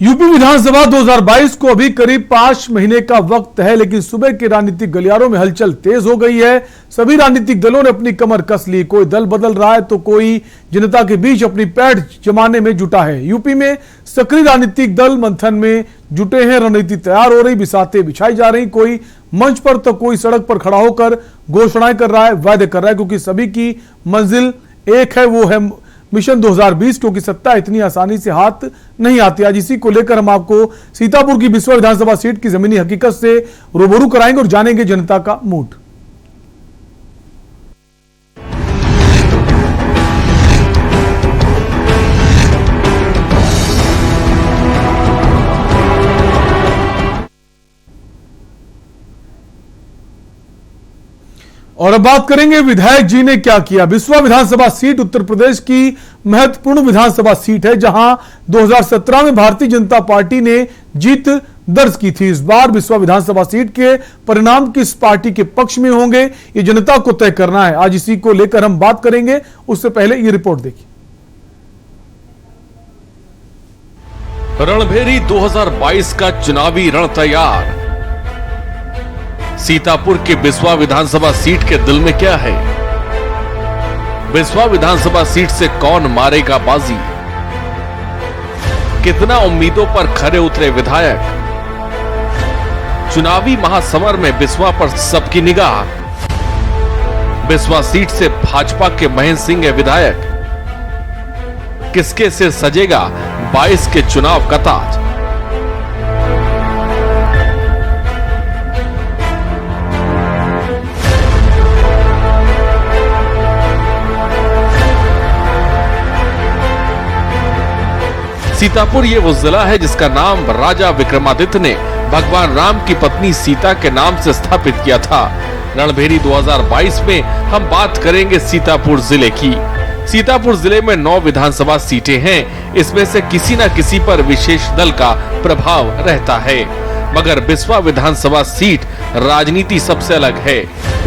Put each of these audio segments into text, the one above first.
UP विधानसभा 2022 को अभी करीब 5 महीने का वक्त है, लेकिन सुबह के राजनीतिक गलियारों में हलचल तेज हो गई है। सभी राजनीतिक दलों ने अपनी कमर कस ली। कोई दल बदल रहा है तो कोई जनता के बीच अपनी पैठ जमाने में जुटा है। यूपी में सक्रिय राजनीतिक दल मंथन में जुटे हैं। रणनीति तैयार हो रही, बिसातें बिछाई जा रही। कोई मंच पर तो कोई सड़क पर खड़ा होकर घोषणाएं कर रहा है, वायदे कर रहा है, क्योंकि सभी की मंजिल एक है, वो है मिशन 2020। क्योंकि सत्ता इतनी आसानी से हाथ नहीं आती। आज इसी को लेकर हम आपको सीतापुर की बिस्वा विधानसभा सीट की जमीनी हकीकत से रूबरू कराएंगे और जानेंगे जनता का मूड। और अब बात करेंगे विधायक जी ने क्या किया। बिस्वा विधानसभा सीट उत्तर प्रदेश की महत्वपूर्ण विधानसभा सीट है, जहां 2017 में भारतीय जनता पार्टी ने जीत दर्ज की थी। इस बार बिस्वा विधानसभा सीट के परिणाम किस पार्टी के पक्ष में होंगे, ये जनता को तय करना है। आज इसी को लेकर हम बात करेंगे। उससे पहले ये रिपोर्ट देखिए। रणभेरी 2022 का चुनावी रण तैयार। सीतापुर की बिस्वा विधानसभा सीट के दिल में क्या है? बिस्वा विधानसभा सीट से कौन मारेगा बाजी? कितना उम्मीदों पर खरे उतरे विधायक? चुनावी महासमर में बिस्वा पर सबकी निगाह। बिस्वा सीट से भाजपा के महेंद्र सिंह है विधायक। किसके सिर सजेगा 22 के चुनाव का ताज? सीतापुर ये वो जिला है जिसका नाम राजा विक्रमादित्य ने भगवान राम की पत्नी सीता के नाम से स्थापित किया था। रणभेरी 2022 में हम बात करेंगे सीतापुर जिले की। सीतापुर जिले में 9 विधानसभा सीटें हैं। इसमें से किसी न किसी पर विशेष दल का प्रभाव रहता है, मगर बिस्वा विधानसभा सीट राजनीति सबसे अलग है।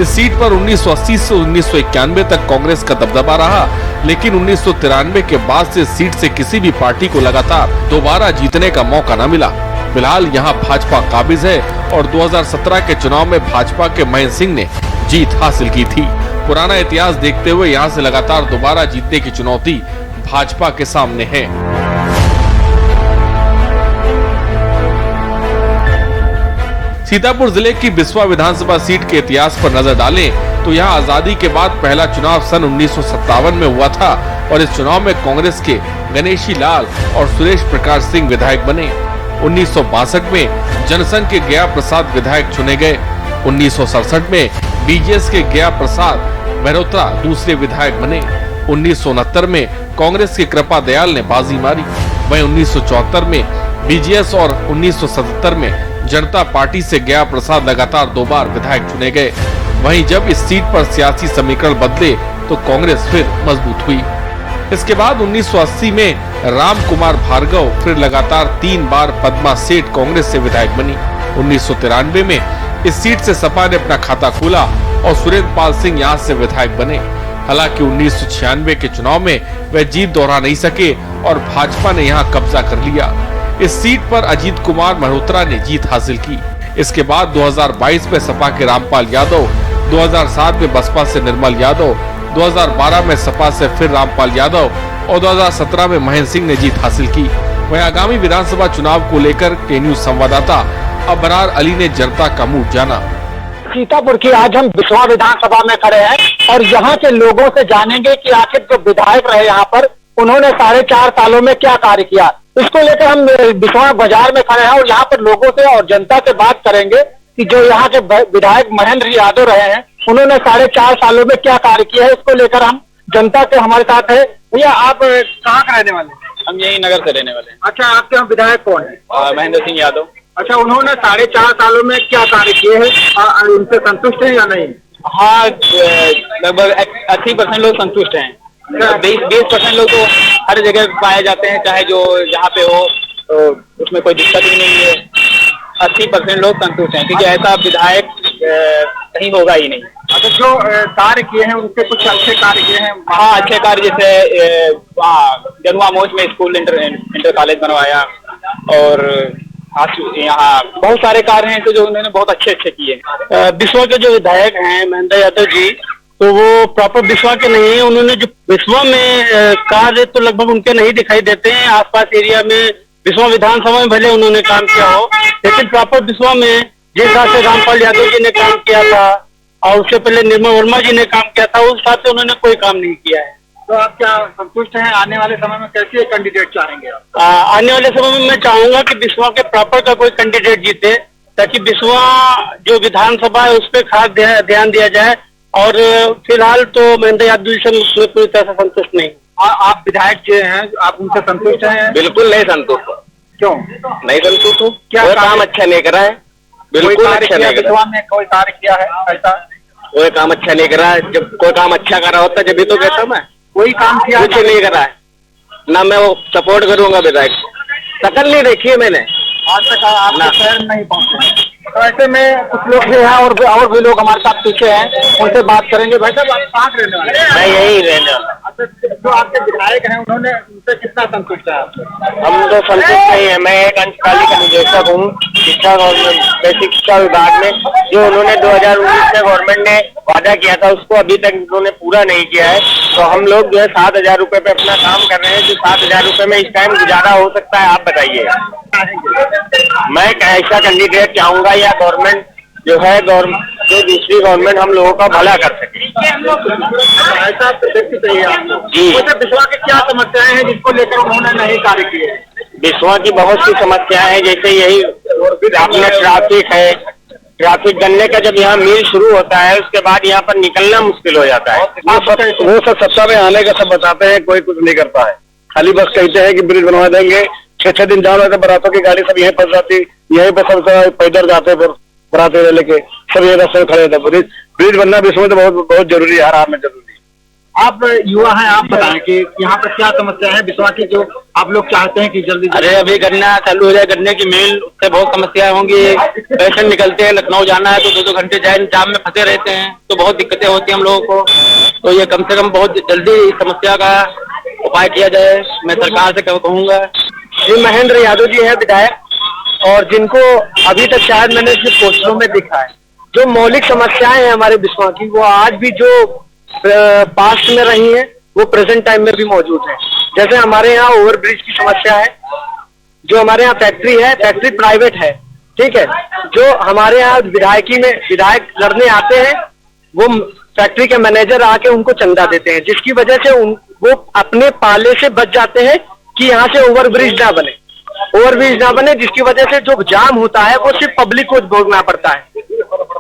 इस सीट पर 1980 से 1991 तक कांग्रेस का दबदबा रहा, लेकिन 1993 के बाद से सीट से किसी भी पार्टी को लगातार दोबारा जीतने का मौका न मिला। फिलहाल यहां भाजपा काबिज है और 2017 के चुनाव में भाजपा के महेंद्र सिंह ने जीत हासिल की थी। पुराना इतिहास देखते हुए यहां से लगातार दोबारा जीतने की चुनौती भाजपा के सामने है। सीतापुर जिले की बिस्वा विधानसभा सीट के इतिहास पर नजर डालें तो यहां आजादी के बाद पहला चुनाव सन 1957 में हुआ था और इस चुनाव में कांग्रेस के गणेशी लाल और सुरेश प्रकाश सिंह विधायक बने। 1962 में जनसंघ के गया प्रसाद विधायक चुने गए। 1967 में बीजेएस के गया प्रसाद मेहरोत्रा दूसरे विधायक बने। 1969 में कांग्रेस के कृपा दयाल ने बाजी मारी। वहीं 1974 में बीजेएस और 1977 में जनता पार्टी से गया प्रसाद लगातार 2 बार विधायक चुने गए। वहीं जब इस सीट पर सियासी समीकरण बदले तो कांग्रेस फिर मजबूत हुई। इसके बाद 1980 में राम कुमार भार्गव फिर लगातार 3 बार पद्मा सेठ कांग्रेस से विधायक बनी। 1993 में इस सीट से सपा ने अपना खाता खोला और सुरेंद्र पाल सिंह यहाँ से विधायक बने। हालांकि 1996 के चुनाव में वे जीत दोहरा नहीं सके और भाजपा ने यहाँ कब्जा कर लिया। इस सीट पर अजीत कुमार मल्होत्रा ने जीत हासिल की। इसके बाद 2022 में सपा के रामपाल यादव, 2007 में बसपा से निर्मल यादव, 2012 में सपा से फिर रामपाल यादव और 2017 में महेंद्र सिंह ने जीत हासिल की। वहीं आगामी विधानसभा चुनाव को लेकर के न्यूज संवाददाता अबरार अली ने जनता का मूड जाना। सीतापुर की आज हम बिस्वा विधानसभा में खड़े हैं और यहाँ के लोगों से जानेंगे कि आखिर जो विधायक रहे यहाँ पर उन्होंने 4.5 सालों में क्या कार्य किया। इसको लेकर हम बिस्वा बाजार में खड़े हैं और यहाँ पर लोगों से और जनता से बात करेंगे कि जो यहाँ के विधायक महेंद्र यादव रहे हैं उन्होंने 4.5 सालों में क्या कार्य किया है। इसको लेकर हम जनता के हमारे साथ है। भैया आप कहाँ के रहने वाले? हम यही नगर से रहने वाले हैं। अच्छा, आपके यहाँ विधायक कौन है? महेंद्र सिंह यादव। अच्छा, उन्होंने 4.5 सालों में क्या कार्य किए हैं, उनसे संतुष्ट है या नहीं? हाँ, लगभग 80% लोग संतुष्ट हैं। 20% लोग तो हर जगह पाए जाते हैं, चाहे जो जहाँ पे हो तो उसमें कोई दिक्कत ही नहीं है। 80% लोग संतुष्ट हैं, क्योंकि ऐसा विधायक कहीं होगा ही नहीं। अच्छा, जो कार्य किए हैं उनके कुछ अच्छे कार्य किए हैं? हाँ, अच्छे कार्य जैसे जनुआ मोच में स्कूल इंटर कॉलेज बनवाया, और यहाँ बहुत सारे कार्य हैं तो जो उन्होंने बहुत अच्छे किए। बिस्वा के जो विधायक हैं महेंद्र यादव जी, तो वो प्रॉपर बिस्वा के नहीं है। उन्होंने जो बिस्वा में कार्य तो लगभग उनके नहीं दिखाई देते हैं। आसपास एरिया में बिस्वा विधानसभा में भले उन्होंने काम किया हो, लेकिन प्रॉपर बिस्वा में जिस हिसाब से रामपाल यादव जी ने काम किया था और उससे पहले निर्मल वर्मा जी ने काम किया था, उस हिसाब से उन्होंने कोई काम नहीं किया है। तो आप क्या संतुष्ट हैं? आने वाले समय में कैसे कैंडिडेट चाहेंगे आप? आने वाले समय में मैं चाहूंगा कि बिस्वा के प्रॉपर का कोई कैंडिडेट जीते, ताकि बिस्वा जो विधानसभा है उस पर खास ध्यान दिया जाए। और फिलहाल तो महेंद्र यादव जी से पूरी तरह से संतुष्ट नहीं। आप विधायक जो हैं, आप उनसे संतुष्ट हैं? बिल्कुल नहीं संतुष्ट। क्यों नहीं संतुष्ट हूँ? क्या काम अच्छा नहीं करा है? बिल्कुल अच्छा नहीं करा। में कोई कार्य किया है ऐसा? कोई काम अच्छा नहीं करा है। जब कोई काम अच्छा करा होता जब भी तो कहता मैं। कोई काम किया कुछ नहीं करा है ना। मैं वो सपोर्ट करूंगा विधायक को। शकल नहीं देखी है मैंने आज तक। आपके शहर नहीं पहुंचे। तो ऐसे में कुछ लोग भी हैं और भी लोग हमारे साथ पीछे हैं, उनसे बात करेंगे। भाई साहब, आप कहाँ रहने वाले हैं? मैं यही रहने वाला। अच्छा, जो आपके विधायक हैं उन्होंने उनसे कितना संतुष्ट है आप? हम तो संतुष्ट नहीं है। मैं एक अंशकाली का निदेशक हूँ शिक्षा गवर्नमेंट बेसिक शिक्षा विभाग में। जो उन्होंने 2019 में गवर्नमेंट ने वादा किया था उसको अभी तक उन्होंने पूरा नहीं किया है। तो हम लोग जो है 7,000 रुपए पे अपना काम कर रहे हैं। जो 7,000 रुपए में इस टाइम गुजारा हो सकता है, आप बताइए। मैं ऐसा कैंडिडेट चाहूंगा या गवर्नमेंट जो है जो दूसरी गवर्नमेंट हम लोगों का भला कर सके। ऐसा व्यक्ति चाहिए आपको जी। बिस्वा की क्या समस्याएं हैं जिसको लेकर उन्होंने नहीं कार्य किए? बिस्वा की बहुत सी समस्याएं हैं, जैसे यही अपना ट्रैफिक है। ट्रैफिक गन्ने का जब यहाँ मील शुरू होता है उसके बाद यहाँ पर निकलना मुश्किल हो जाता है। वो सब सत्ता में आने का सब बताते हैं, कोई कुछ नहीं करता है। खाली बस कहते हैं कि ब्रिज बनवा देंगे। 6-6 दिन जाओ रहते, बारातों की गाड़ी सब यहीं फंस जाती, यहीं पे सब पैदल जाते, फिर बराते लेके सब ये रास्ते में खड़े थे। ब्रिज बनना विश्व में तो बहुत जरूरी है, हर हाल में जरूरी है। आप युवा हैं, आप बताएं कि यहाँ पर क्या समस्या है बिस्वा की जो आप लोग चाहते हैं कि जल्दी? अरे अभी गन्ना चालू हो जाए, गन्ने की मिल, उससे बहुत समस्याएं होंगी। पेशेंट निकलते हैं, लखनऊ जाना है तो 2-2 घंटे जाम में फंसे रहते हैं, तो बहुत दिक्कतें होती हैं हम लोगों को। तो ये कम से कम बहुत जल्दी इस समस्या का उपाय किया जाए, मैं सरकार से कहूँगा। ये महेंद्र यादव जी है विधायक, और जिनको अभी तक शायद मैंने सिर्फ पोस्टरों में देखा है। जो मौलिक समस्याएं हैं हमारे बिस्वा की, वो आज भी जो पास्ट में रही हैं वो प्रेजेंट टाइम में भी मौजूद है। जैसे हमारे यहाँ ओवरब्रिज की समस्या है, जो हमारे यहाँ फैक्ट्री है, फैक्ट्री प्राइवेट है, ठीक है। जो हमारे यहाँ विधायक लड़ने आते हैं, वो फैक्ट्री के मैनेजर आके उनको चंदा देते हैं, जिसकी वजह से वो अपने पाले से बच जाते हैं कि यहाँ से ओवरब्रिज ना बने, जिसकी वजह से जो जाम होता है वो सिर्फ पब्लिक को भोगना पड़ता है।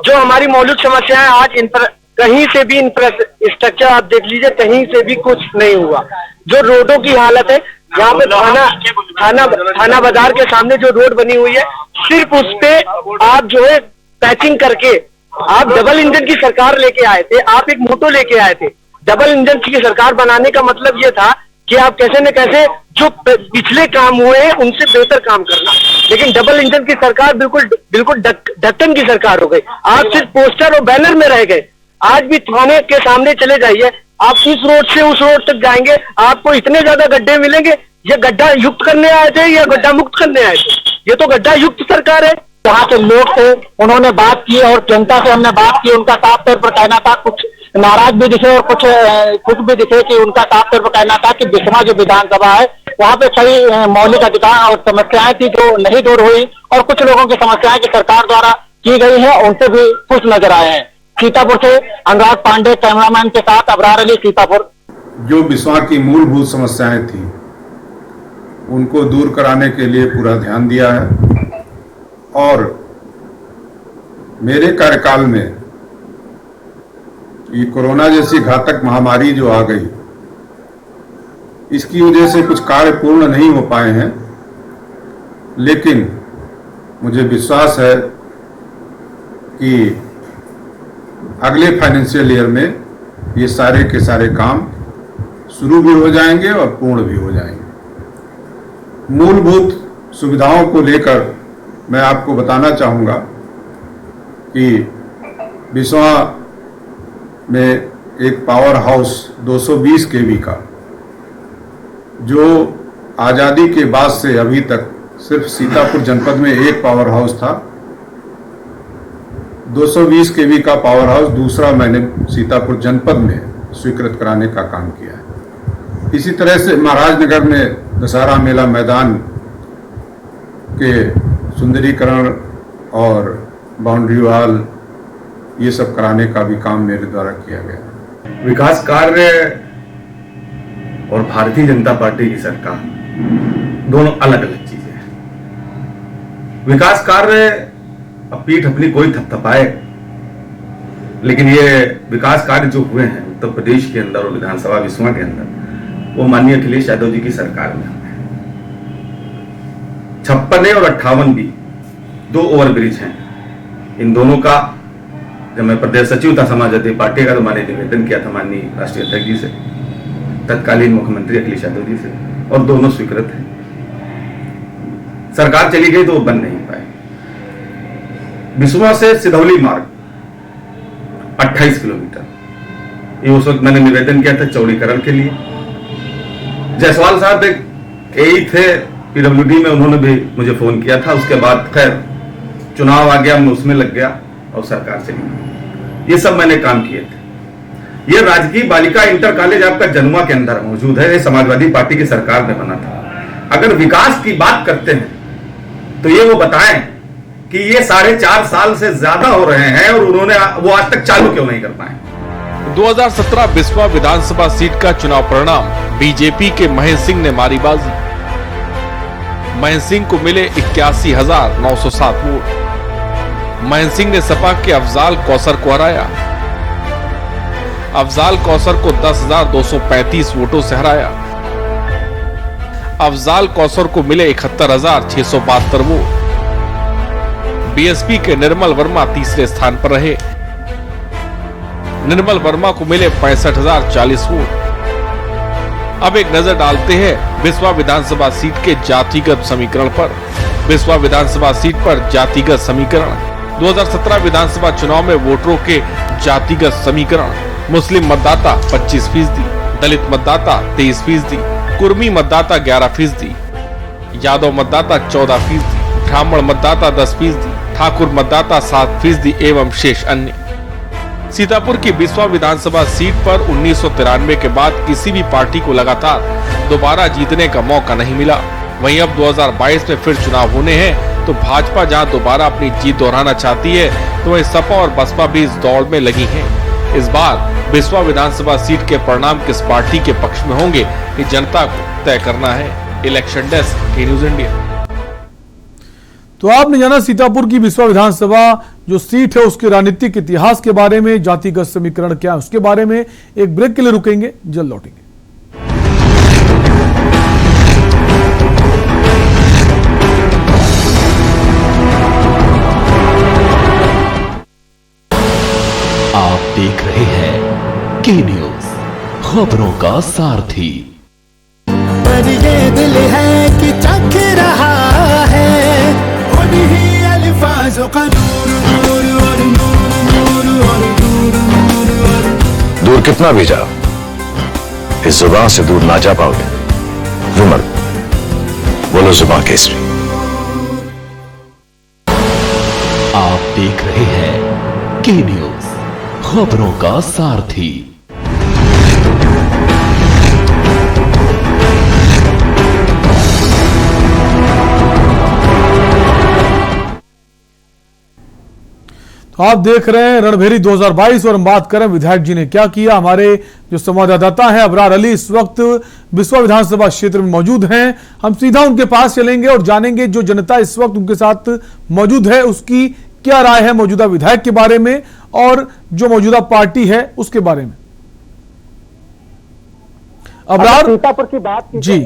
जो हमारी मौलिक समस्याएं आज इन पर कहीं से भी इंफ्रास्ट्रक्चर आप देख लीजिए, कहीं से भी कुछ नहीं हुआ। जो रोडों की हालत है, यहाँ पे थाना बाजार के सामने जो रोड बनी हुई है, सिर्फ उस पे आप जो है पैचिंग करके, आप डबल इंजन की सरकार लेके आए थे, आप एक मोटो लेके आए थे। डबल इंजन की सरकार बनाने का मतलब ये था कि आप कैसे न कैसे जो पिछले काम हुए हैं उनसे बेहतर काम करना। लेकिन डबल इंजन की सरकार बिल्कुल ढक्कन की सरकार हो गई। आप सिर्फ पोस्टर और बैनर में रह गए। आज भी थाने के सामने चले जाइए, आप इस रोड से उस रोड तक जाएंगे, आपको इतने ज्यादा गड्ढे मिलेंगे। ये गड्ढा युक्त करने आए थे या गड्ढा मुक्त करने आए थे? ये तो गड्ढा युक्त सरकार है। वहां के लोग थे, उन्होंने बात की और जनता से हमने बात की। उनका साफ तौर पर कहना था, कुछ नाराज भी दिखे और कुछ भी दिखे, कि उनका साफ तौर पर कहना था कि बिस्वा जो विधानसभा है वहाँ पे कई मौलिक अधिकार और समस्याएं थी जो नहीं दूर हुई, और कुछ लोगों की समस्याएं की सरकार द्वारा की गई है, उनसे भी खुश नजर आए हैं। सीतापुर से अनुराग पांडे कैमरामैन के साथ अबरार अली, सीतापुर। जो बिस्वा की मूलभूत समस्याएं थी उनको दूर कराने के लिए पूरा ध्यान दिया है, और मेरे कार्यकाल में ये कोरोना जैसी घातक महामारी जो आ गई, इसकी वजह से कुछ कार्य पूर्ण नहीं हो पाए हैं, लेकिन मुझे विश्वास है कि अगले फाइनेंशियल ईयर में ये सारे के सारे काम शुरू भी हो जाएंगे और पूर्ण भी हो जाएंगे। मूलभूत सुविधाओं को लेकर मैं आपको बताना चाहूँगा कि बिस्वा में एक पावर हाउस 220 केवी का, जो आज़ादी के बाद से अभी तक सिर्फ सीतापुर जनपद में एक पावर हाउस था। 220 केवी का पावर हाउस दूसरा मैंने सीतापुर जनपद में स्वीकृत कराने का काम किया है। इसी तरह से महाराजनगर में दशहरा मेला मैदान के सुंदरीकरण और बाउंड्री वॉल ये सब कराने का भी काम मेरे द्वारा किया गया। विकास कार्य और भारतीय जनता पार्टी की सरकार दोनों अलग अलग चीजें हैं। विकास कार्य अब पीठ अपनी कोई थपथपाए, लेकिन ये विकास कार्य जो हुए हैं उत्तर प्रदेश के अंदर और विधानसभा विश्वा के अंदर, वो माननीय अखिलेश यादव जी की सरकार में हुए हैं। 56 और 58 भी 2 ओवरब्रिज हैं। इन दोनों का जब मैं प्रदेश सचिव था समाजवादी पार्टी का, तो मैंने निवेदन किया था माननीय राष्ट्रीय अध्यक्ष जी से, तत्कालीन मुख्यमंत्री अखिलेश यादव जी से, और दोनों स्वीकृत हैं। सरकार चली गई तो वो बन नहीं पाए। बिस्वा से सिधौली मार्ग 28 किलोमीटर, ये उस वक्त मैंने निवेदन किया था चौड़ीकरण के लिए। जायसवाल साहब एक एई थे पीडब्ल्यूडी में, उन्होंने भी मुझे फोन किया था। उसके बाद खैर चुनाव आ गया, मैं उसमें लग गया और सरकार चली गई। ये सब मैंने काम किए थे। ये राजकीय बालिका इंटर कॉलेज आपका जनुआ के अंदर मौजूद है, ये समाजवादी पार्टी की सरकार में बना था। अगर विकास की बात करते हैं तो ये वो बताएं कि ये 4.5 साल से ज्यादा हो रहे हैं और उन्होंने वो आज तक चालू क्यों नहीं कर पाए। 2017 बिस्वा विधानसभा सीट का चुनाव परिणाम बीजेपी के महेंद्र सिंह ने मारी बाजी। महेंद्र सिंह को मिले 81,907 वोट। महेंद्र सिंह ने सपा के अफजाल कौसर को हराया। अफजाल कौसर को 10,235 वोटों से हराया। अफजाल कौसर को मिले 71,672 वोट। बीएसपी के निर्मल वर्मा तीसरे स्थान पर रहे। निर्मल वर्मा को मिले 65,040 वोट। अब एक नजर डालते हैं बिस्वा विधानसभा सीट के जातिगत समीकरण पर। बिस्वा विधानसभा सीट पर जातिगत समीकरण। 2017 विधानसभा चुनाव में वोटरों के जातिगत समीकरण: मुस्लिम मतदाता 25%, दलित मतदाता 23%, कुर्मी मतदाता 11%, यादव मतदाता 14%, ब्राह्मण मतदाता 10%, ठाकुर मतदाता 7% एवं शेष अन्य। सीतापुर की बिस्वा विधानसभा सीट पर 1993 के बाद किसी भी पार्टी को लगातार दोबारा जीतने का मौका नहीं मिला। वहीं अब 2022 में फिर चुनाव होने हैं, तो भाजपा जहां दोबारा अपनी जीत दोहराना चाहती है, तो वहीं सपा और बसपा भी इस दौड़ में लगी हैं। इस बार बिस्वा विधानसभा सीट के परिणाम किस पार्टी के पक्ष में होंगे, ये जनता को तय करना है। इलेक्शन डेस्क के न्यूज इंडिया। तो आपने जाना सीतापुर की बिस्वा विधानसभा जो सीट है उसके राजनीतिक इतिहास के बारे में, जातिगत समीकरण क्या है उसके बारे में। एक ब्रेक के लिए रुकेंगे, जल्द लौटेंगे। आप देख रहे हैं के न्यूज, खबरों का सारथी। पर ये दिल है कि चख रहा है उन्हीं अल्फाज़ों का नूर नूर और नूर नूर और नूर नूर और। दूर कितना भी जाओ, इस जुबान से दूर ना जा पाओगे। विमल, बोलो जुबान केसरी। आप देख रहे हैं के न्यूज, खबरों का सारथी। तो आप देख रहे हैं रणभेरी 2022 और हम बात करें विधायक जी ने क्या किया। हमारे जो संवाददाता हैं अबरार अली इस वक्त बिस्वा विधानसभा क्षेत्र में मौजूद हैं। हम सीधा उनके पास चलेंगे और जानेंगे जो जनता इस वक्त उनके साथ मौजूद है उसकी क्या राय है मौजूदा विधायक के बारे में और जो मौजूदा पार्टी है उसके बारे में। अबरार, सीतापुर की बात की जी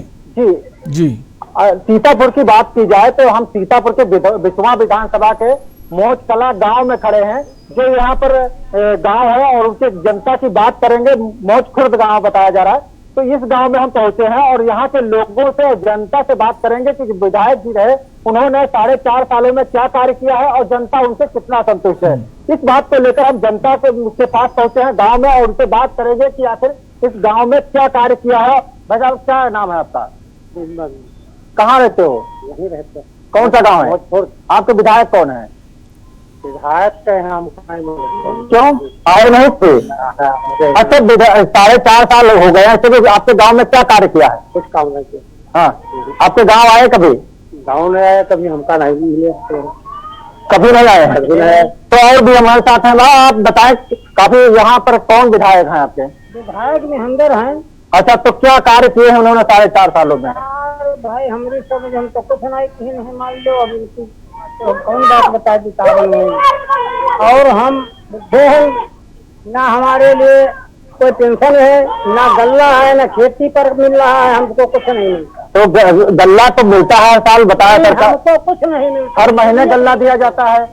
जी सीतापुर की बात की जाए तो हम सीतापुर के बिस्वा विधानसभा के मौज कला गांव में खड़े हैं, जो यहाँ पर गांव है और उसके जनता की बात करेंगे। मौज खुर्द गांव बताया जा रहा है, तो इस गांव में हम पहुंचे हैं और यहाँ के लोगों से और जनता से बात करेंगे कि विधायक जी रहे उन्होंने 4.5 सालों में क्या कार्य किया है और जनता उनसे कितना संतुष्ट है। इस बात को लेकर हम जनता के पास पहुंचे हैं गाँव में और उनसे बात करेंगे कि आखिर इस गाँव में क्या कार्य किया है। भाई साहब क्या नाम है आपका, कहाँ रहते हो? यहीं रहते हैं। कौन सा गांव है? आपके विधायक कौन है? विधायक के हम क्यों आए नहीं थे? अच्छा 4.5 साल हो गए हैं, तो आपके गांव में क्या कार्य किया है? कुछ काम नहीं किया। हाँ, आपके गांव आए कभी? गांव में आया कभी, हमका नहीं मिले, कभी नहीं आए हैं। तो और भी हमारे साथ हैं, आप बताएं काफी यहाँ पर कौन विधायक हैं आपके? विधायक महेंद्र हैं। अच्छा, तो क्या कार्य किए हैं उन्होंने 4.5 सालों में? भाई हमारे समझ हम तो कुछ नहीं मान लो, अभी तो कौन बात बता दी में। और हम ना हमारे लिए कोई पेंशन है, ना गल्ला है, ना खेती पर मिल रहा है, हमको कुछ नहीं मिलता। तो गल्ला तो मिलता है हर साल, बताया सरकार? हमको कुछ नहीं मिलता। हर महीने गल्ला दिया जाता है,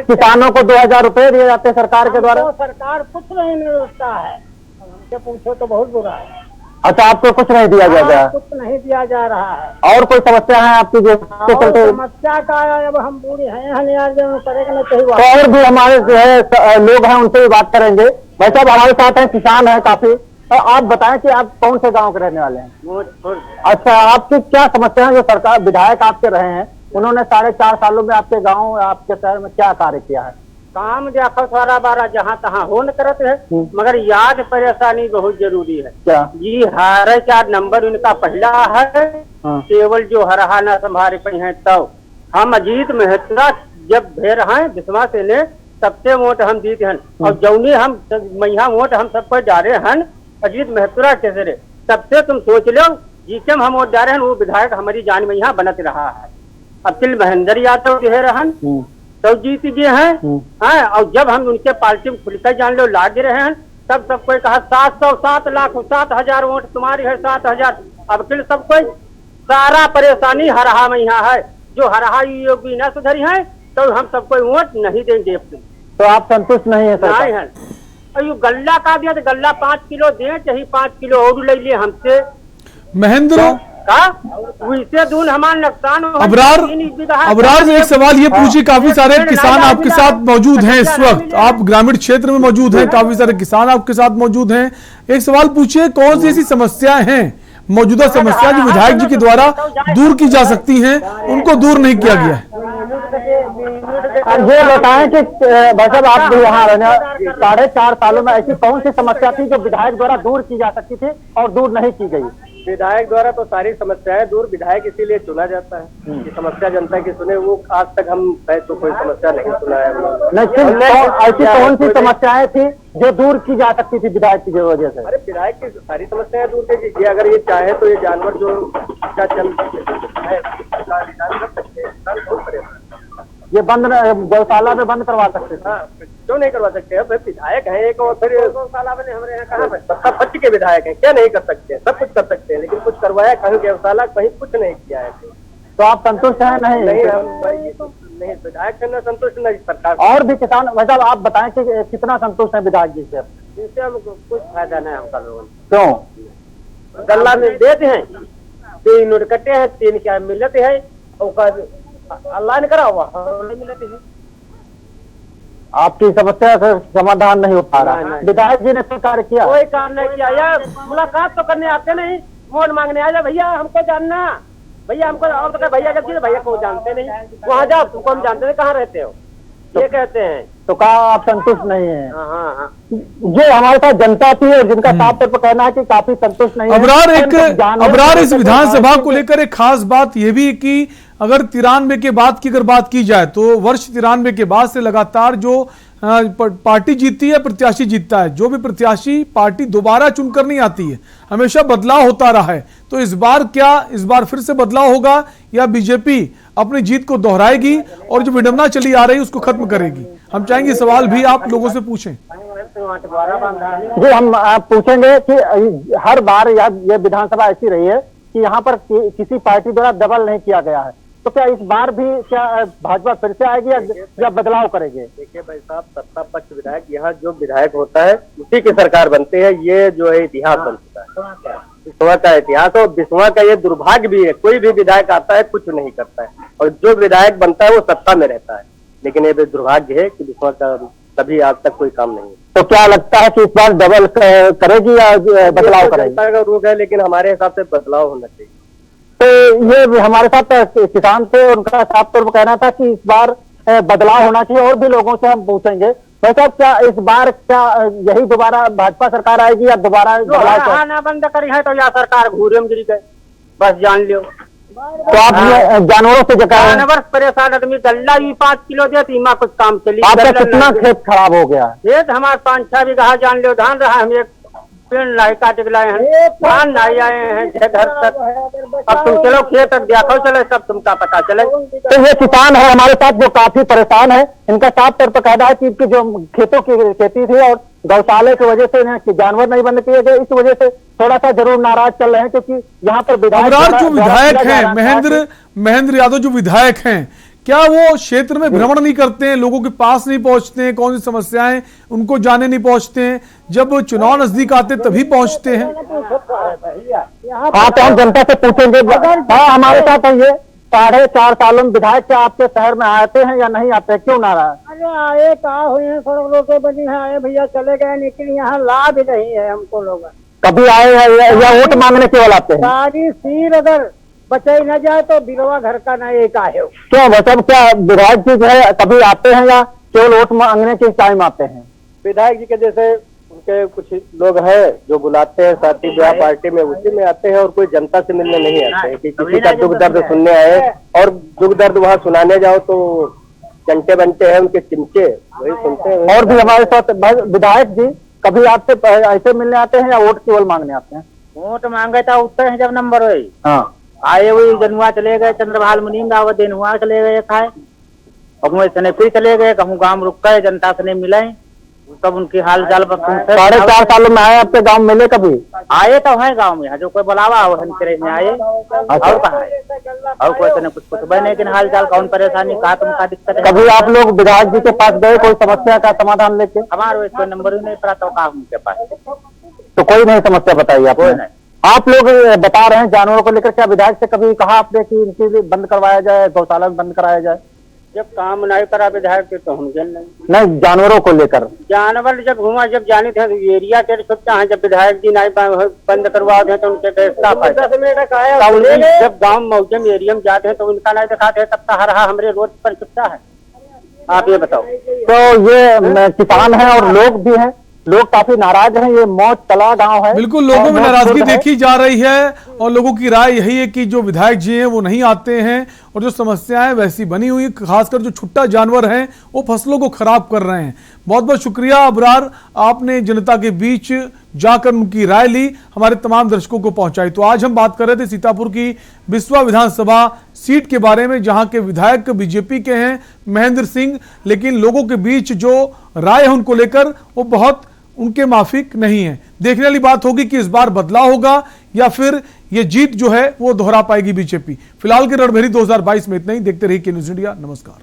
किसानों को 2000 रुपए दिए जाते हैं सरकार के द्वारा। सरकार कुछ नहीं मिलता है, हमसे पूछो तो बहुत बुरा है। अच्छा, आपको कुछ नहीं दिया जा रहा? कुछ नहीं दिया जा रहा है। और कोई समस्या है आपकी जो समस्या का? अब हम पूरी हैं करेगा नहीं चाहिए। तो और भी हमारे जो है लोग हैं, उनसे भी बात करेंगे। भाई साहब हमारे साथ हैं, किसान है काफी। तो आप बताएं कि आप कौन से गांव के रहने वाले हैं? अच्छा, आपकी क्या समस्या है? जो सरकार विधायक आपके रहे हैं, उन्होंने 4.5 सालों में आपके गांव, आपके शहर में क्या कार्य किया है? काम देखो सारा बारा जहाँ तहाँ हो न करते है, मगर याद परेशानी बहुत जरूरी है। क्या जी? 4 नंबर उनका पहला है। केवल जो हरहा न संभारे पे हैं, तो हम अजीत मेहता जब भेर हैं बिस्वा से ने सबसे वोट हम जीते हैं, और जौनी हम मैया वोट हम सबको डाले हैं अजीत मेहता के जरिए। सबसे तुम सोच लो जीते हम वोट डाले हैं, वो विधायक हमारी जान में यहाँ बनत रहा है। अब्दुल महेंद्र यादव जो रहन तो जीत गए हैं। हाँ, और जब हम उनके पार्टी में खुलकर जान लो लाग रहे हैं, तब सब कोई कहा 7 लाख 7,000 वोट तुम्हारी है, 7,000। अब फिर सब कोई सारा परेशानी हरहा में यहाँ है। जो हरहा योगी न सुधरी है तो हम सबको वोट नहीं देंगे। तो आप संतुष्ट नहीं है? नहीं है। और ये गल्ला का दिया तो गल्ला 5 किलो दे, चाहिए 5 किलो और ले लिए हमसे। महेंद्र उससे दून हमारा नुकसान। अबरार एक सवाल ये पूछिए, काफी सारे किसान आपके साथ मौजूद हैं इस वक्त, आप ग्रामीण क्षेत्र में मौजूद हैं, काफी सारे किसान आपके साथ मौजूद हैं। एक सवाल पूछिए, कौन सी ऐसी समस्याएं हैं, मौजूदा समस्या जो विधायक जी के द्वारा दूर की जा सकती हैं, उनको दूर नहीं किया गया है? ये बताएं कि भाई साहब आप भी यहाँ रहने 4.5 सालों में ऐसी कौन सी समस्या थी जो विधायक द्वारा दूर की जा सकती थी और दूर नहीं की गई? विधायक द्वारा तो सारी समस्याएं दूर, विधायक इसीलिए चुना जाता है कि समस्या जनता की सुने। वो आज तक हम तो कोई समस्या नहीं सुना है। लेकिन ऐसी कौन सी समस्याएं थी जो दूर की जा सकती थी विधायक की वजह से? अरे विधायक की सारी समस्याएं दूर कीजिए, अगर ये चाहे तो ये जानवर जो क्या चल ये बंद गौशाला में बंद करवा सकते थे। क्यों नहीं करवा सकते? अब विधायक है एक, और फिर गौशाला में हमारे यहाँ कहाँ सब बच्चे के विधायक हैं, क्या नहीं कर सकते? सब कुछ कर सकते हैं, लेकिन कुछ करवाया कहीं गौशाला, कहीं कुछ नहीं किया है। तो आप संतुष्ट हैं? नहीं हम नहीं, विधायक से न संतुष्ट नहीं सरकार। और भी किसान, मतलब आप बताएं कि कितना संतुष्ट है विधायक जी से? जिससे हमको कुछ फायदा नहीं हमका लोगों। क्यों? गल्ला में देते हैं, 3 नोट कटे हैं, 3 क्या मिलते हैं, और अल्लाह ने करा हुआ नहीं मिलते हैं। आपकी समस्या का समाधान नहीं हो पा रहा। विधायक जी ने कोई कार्य किया? कोई काम नहीं किया यार। मुलाकात तो करने आते नहीं, वोट मांगने आ जाए, भैया हमको जानना, भैया हमको, और तो भैया कहते भैया को जानते नहीं, वहाँ जाओ तुमको हम जानते नहीं, कहाँ रहते हो, ये कहते हैं। तो कहा आप संतुष्ट नहीं है? हाँ। जो हमारे साथ जनता थी और जिनका साफ तौर पर कहना है कि काफी संतुष्ट नहीं है। अबरार इस विधानसभा को लेकर एक खास बात यह भी कि अगर 93 के बाद की अगर बात की जाए तो वर्ष 93 के बाद से लगातार जो पार्टी जीतती है, प्रत्याशी जीतता है, जो भी प्रत्याशी पार्टी दोबारा चुनकर नहीं आती है, हमेशा बदलाव होता रहा है। तो इस बार क्या, इस बार फिर से बदलाव होगा या बीजेपी अपनी जीत को दोहराएगी और जो विडंबना चली आ रही है उसको खत्म करेगी? हम चाहेंगे सवाल भी आप लोगों से पूछें। जी हम आप पूछेंगे कि हर बार ये विधानसभा ऐसी रही है कि यहाँ पर किसी पार्टी द्वारा डबल नहीं किया गया है, तो क्या इस बार भी क्या भाजपा फिर से आएगी या बदलाव करेंगे? देखिए भाई साहब, सत्ता पक्ष विधायक, यहाँ जो विधायक होता है उसी की सरकार बनती है। ये जो है इतिहास बन चुका है, बिस्वा का इतिहास, और बिस्वा का ये दुर्भाग्य भी है। कोई भी विधायक आता है कुछ नहीं करता है, और जो विधायक बनता है वो सत्ता में रहता है, लेकिन ये दुर्भाग्य है कि बिस्वा का कभी आज तक कोई काम नहीं है। तो क्या लगता है कि इस बार डबल करेगी या बदलाव करेगी? जनता का रोग है, लेकिन हमारे हिसाब से बदलाव होना चाहिए। तो ये हमारे साथ किसान थे, उनका साफ तौर पर कहना था कि इस बार बदलाव होना चाहिए। और भी लोगों से हम पूछेंगे। भाई साहब, क्या इस बार क्या यही दोबारा भाजपा सरकार आएगी या दोबारा ना बंद करी है तो या सरकार घूरे गिरी गए, बस जान लियो। तो आप जानवरों से जानवर परेशान आदमी गल्ला भी 5 किलो दे तीमा कुछ काम चली। आपका कितना खेत खराब हो गया? ये हमारे 5-6 बीघा जान लियो धान रहा। हम एक पेड़ लाई काट के लाए हैं, धान नहीं आए हैं घर तक। अब तुम चलो खेत तक देखो, चले सब तुमका पता चले। तो ये किसान है हमारे साथ जो काफी परेशान है। इनका साफ तौर पर कहना है कि इनकी जो खेतों की खेती थी और गौशाले की वजह से इन्हें जानवर नहीं बंद किए गए, इस वजह से थोड़ा सा जरूर नाराज चल रहे हैं। क्योंकि यहाँ पर जो विधायक हैं महेंद्र यादव जो विधायक हैं, क्या वो क्षेत्र में भ्रमण नहीं करते हैं, लोगों के पास नहीं पहुंचते हैं, कौन सी समस्याएं उनको जाने नहीं पहुंचते हैं? जब चुनाव नजदीक आते तभी पहुंचते हैं। हाँ, तो हम जनता से पूछेंगे। हाँ, हमारे साथ है ये 4.5 सालों में विधायक क्या आपके शहर में आते हैं या नहीं आते, क्यों नाराज? अरे आए कहा हुए हैं, सड़क रोके बनी है, आए भैया चले गए, लेकिन यहाँ लाभ नहीं है हमको लोग। कभी आए हैं या वोट मांगने केवल आते हैं? सारी सीर अगर बचाई न जाए तो बिरवा घर का न एक आए। क्यों मतलब क्या विधायक जी जो है कभी आते हैं या केवल वोट मांगने के टाइम आते हैं? विधायक जी के जैसे उनके कुछ लोग हैं जो बुलाते हैं शादी ब्याह पार्टी में, उसी में आते हैं और कोई जनता से मिलने नहीं आते हैं कि किसी का दुख दर्द सुनने आए। और दुख दर्द वहाँ सुनाने जाओ तो चंटे बनते हैं उनके चिमचे, वही सुनते हैं। और भी हमारे साथ विधायक जी कभी आपसे ऐसे मिलने आते हैं या वोट केवल मांगने आते हैं? वोट मांगे तो उठते हैं जब नंबर हुई। हाँ, आए हुए जनुआ चले गए, चंद्रभाल मुनीम दावत दिन हुआ चले गए खाए, और से फिर चले गए, कहूँ गाँव रुक गए, जनता से नहीं मिले, सब उनकी हाल चाल पर। 4.5 सालों में आए आपके गांव मिले कभी? आए तो है गांव में, जो कोई बुलावा हो में आए। और कहा और कोई तो कुछ बने, लेकिन हाल चाल कौन परेशानी कहा तुमका दिक्कत है। कभी आप लोग विधायक जी के पास गए कोई समस्या का समाधान लेके? हमारे कोई नंबर ही नहीं पड़ा तो कहा उनके पास, तो कोई नहीं समस्या बताइए आप? आप लोग बता रहे हैं जानवरों को लेकर, क्या विधायक से कभी कहा आपने कि इनकी बंद करवाया जाए, गौशाला बंद कराया जाए? जब काम नहीं करा विधायक के तो हम नहीं जानवरों को लेकर जानवर जब घुमा जब जाने थे एरिया के सोचता है, जब विधायक जी नहीं बंद करवा दे तो उनके जब गाँव मौजम एरिया में जाते हैं तो उनका नहीं दिखाते, तब तो हर हमारे रोड पर चुपता है। आप ये बताओ। तो ये किसान है और लोग भी हैं, लोग काफी नाराज हैं। ये मौत तला गांव है, बिल्कुल लोगों में नाराजगी देखी जा रही है और लोगों की राय यही है कि जो विधायक जी हैं वो नहीं आते हैं और जो समस्याएं वैसी बनी हुई, खासकर जो छुट्टा जानवर हैं वो फसलों को खराब कर रहे हैं। बहुत बहुत शुक्रिया अबरार, आपने जनता के बीच जाकर उनकी राय ली, हमारे तमाम दर्शकों को पहुंचाई। तो आज हम बात कर रहे थे सीतापुर की बिस्वा विधानसभा सीट के बारे में, जहां के विधायक बीजेपी के हैं महेंद्र सिंह, लेकिन लोगों के बीच जो राय है उनको लेकर वो बहुत उनके माफिक नहीं है। देखने वाली बात होगी कि इस बार बदलाव होगा या फिर ये जीत जो है वो दोहरा पाएगी बीजेपी। फिलहाल के रणभेरी 2022 में इतना ही। देखते रहिए के न्यूज़ इंडिया। नमस्कार।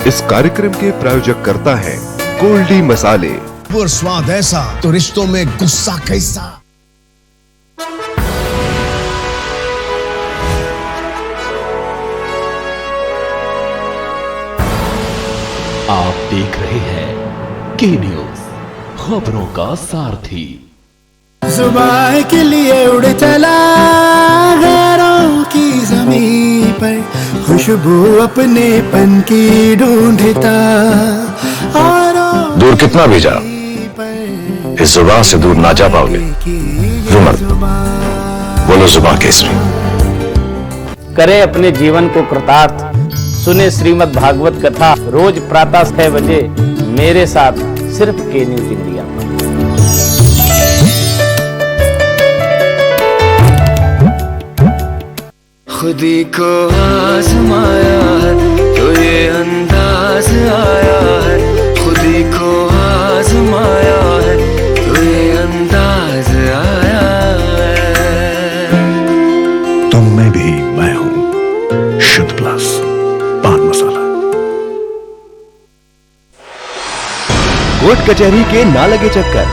इस कार्यक्रम के प्रायोजक करता है गोल्डी मसाले। और स्वाद ऐसा तो रिश्तों में गुस्सा कैसा। आप देख रहे हैं के न्यूज़, खबरों का सारथी। जुबान के लिए उड़ चला गैरों की ज़मीं पर, खुशबू अपने पन की ढूंढता। दूर कितना भी जा, इस जुबान से दूर ना जा पाओगे। जुमर, बोलो जुबान केसरी। करे अपने जीवन को कृतार्थ, सुने श्रीमद् भागवत कथा रोज प्रातः 6 बजे मेरे साथ सिर्फ के न्यूज़ इंडिया। खुदी को आजमाया है तो ये अंदाज आया है, खुदी को आजमाया है तो ये अंदाज आया है। तुम में भी मैं हूं, शुद्ध प्लस पान मसाला। कोर्ट कचहरी के ना लगे चक्कर,